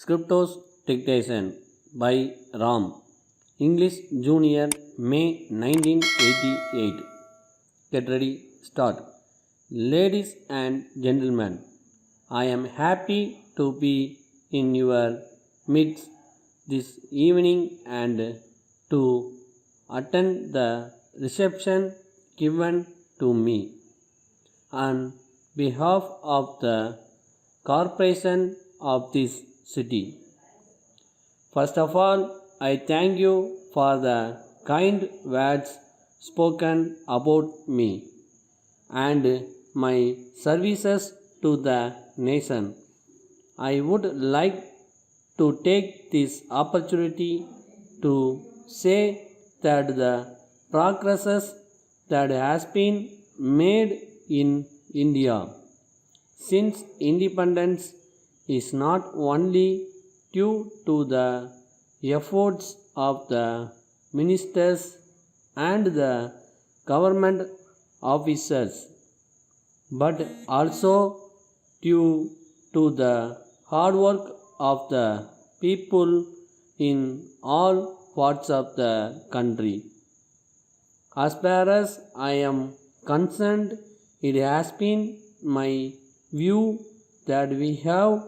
Scriptos Dictation by Ram. English Junior, May 1988. Get ready, start. Ladies and gentlemen, I am happy to be in your midst this evening and to attend the reception given to me on behalf of the corporation of this city. First of all, I thank you for the kind words spoken about me and my services to the nation. I would like to take this opportunity to say that the progresses that has been made in India since independence is not only due to the efforts of the ministers and the government officers, but also due to the hard work of the people in all parts of the country. As far as I am concerned, it has been my view that we have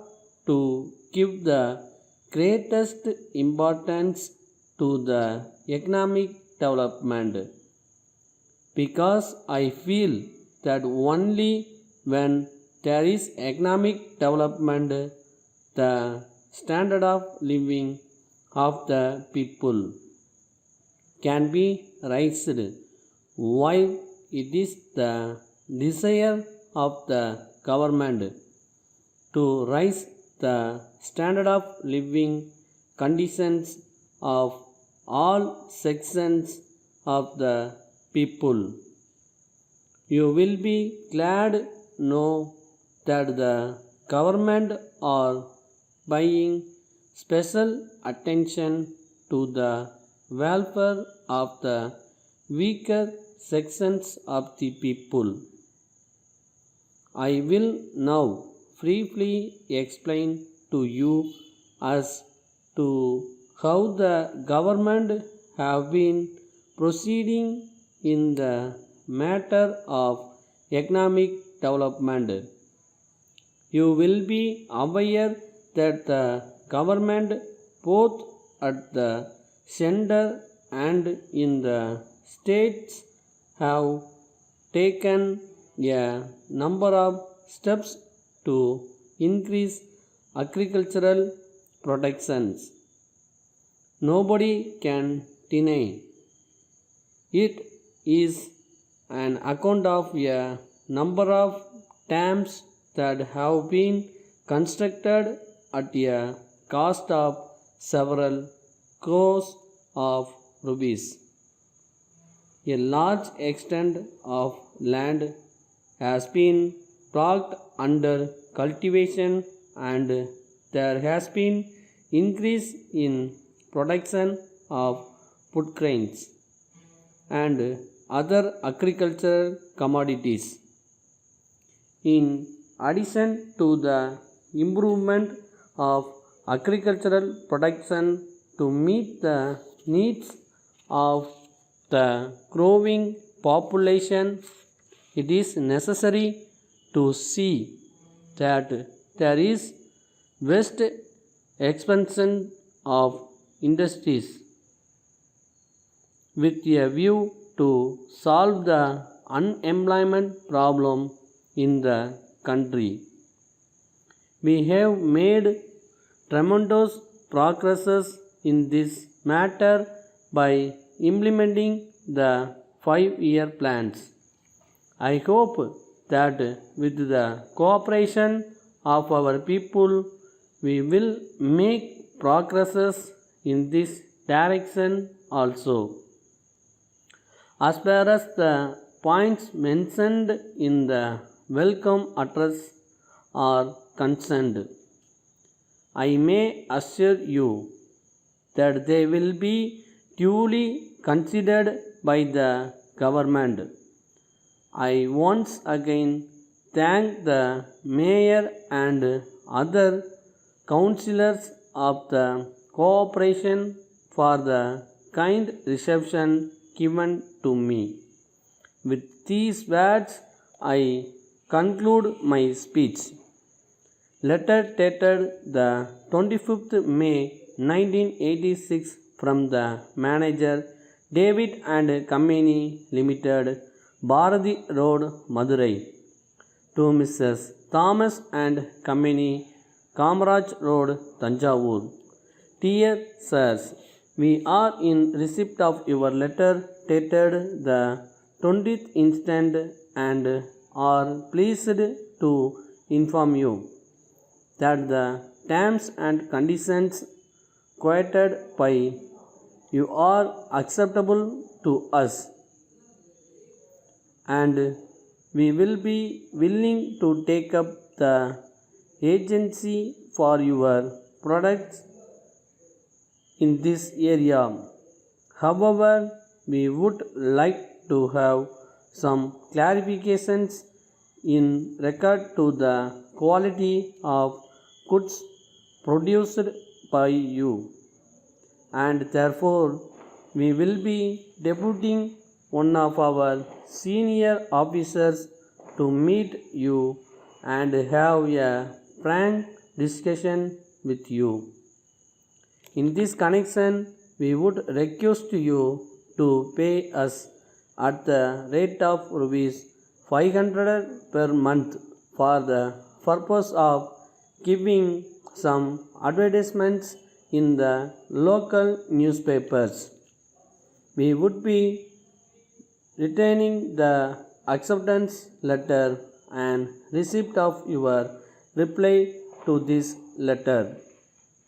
to give the greatest importance to the economic development, because I feel that only when there is economic development the standard of living of the people can be raised, while it is the desire of the government to raise the standard of living conditions of all sections of the people. You will be glad know that the government are paying special attention to the welfare of the weaker sections of the people. I will now briefly explain to you as to how the government have been proceeding in the matter of economic development. You will be aware that the government both at the center and in the states have taken a number of steps to increase agricultural productions. Nobody can deny it is an account of a number of dams that have been constructed at a cost of several crores of rupees. A large extent of land has been brought under cultivation and there has been increase in production of food grains and other agricultural commodities. In addition to the improvement of agricultural production to meet the needs of the growing population, it is necessary to see that there is vast expansion of industries with a view to solve the unemployment problem in the country. We have made tremendous progresses in this matter by implementing the 5-year plans. I hope that with the cooperation of our people, we will make progresses in this direction also. As far as the points mentioned in the welcome address are concerned, I may assure you that they will be duly considered by the government. I once again thank the mayor and other councillors of the cooperation for the kind reception given to me. With these words, I conclude my speech. Letter dated the 25th May 1986 from the manager, David and Company Limited, Bharati Road, Madurai, to Mrs. Thomas and Company, Kamaraj Road, Tanjavur. Dear Sirs, we are in receipt of your letter dated the 20th instant and are pleased to inform you that the terms and conditions quoted by you are acceptable to us, and we will be willing to take up the agency for your products in this area. However, we would like to have some clarifications in regard to the quality of goods produced by you, and therefore we will be deputing one of our senior officers to meet you and have a frank discussion with you. In this connection, we would request you to pay us at the rate of rupees 500 per month for the purpose of giving some advertisements in the local newspapers. We would be retaining the acceptance letter and receipt of your reply to this letter.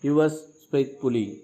Yours faithfully.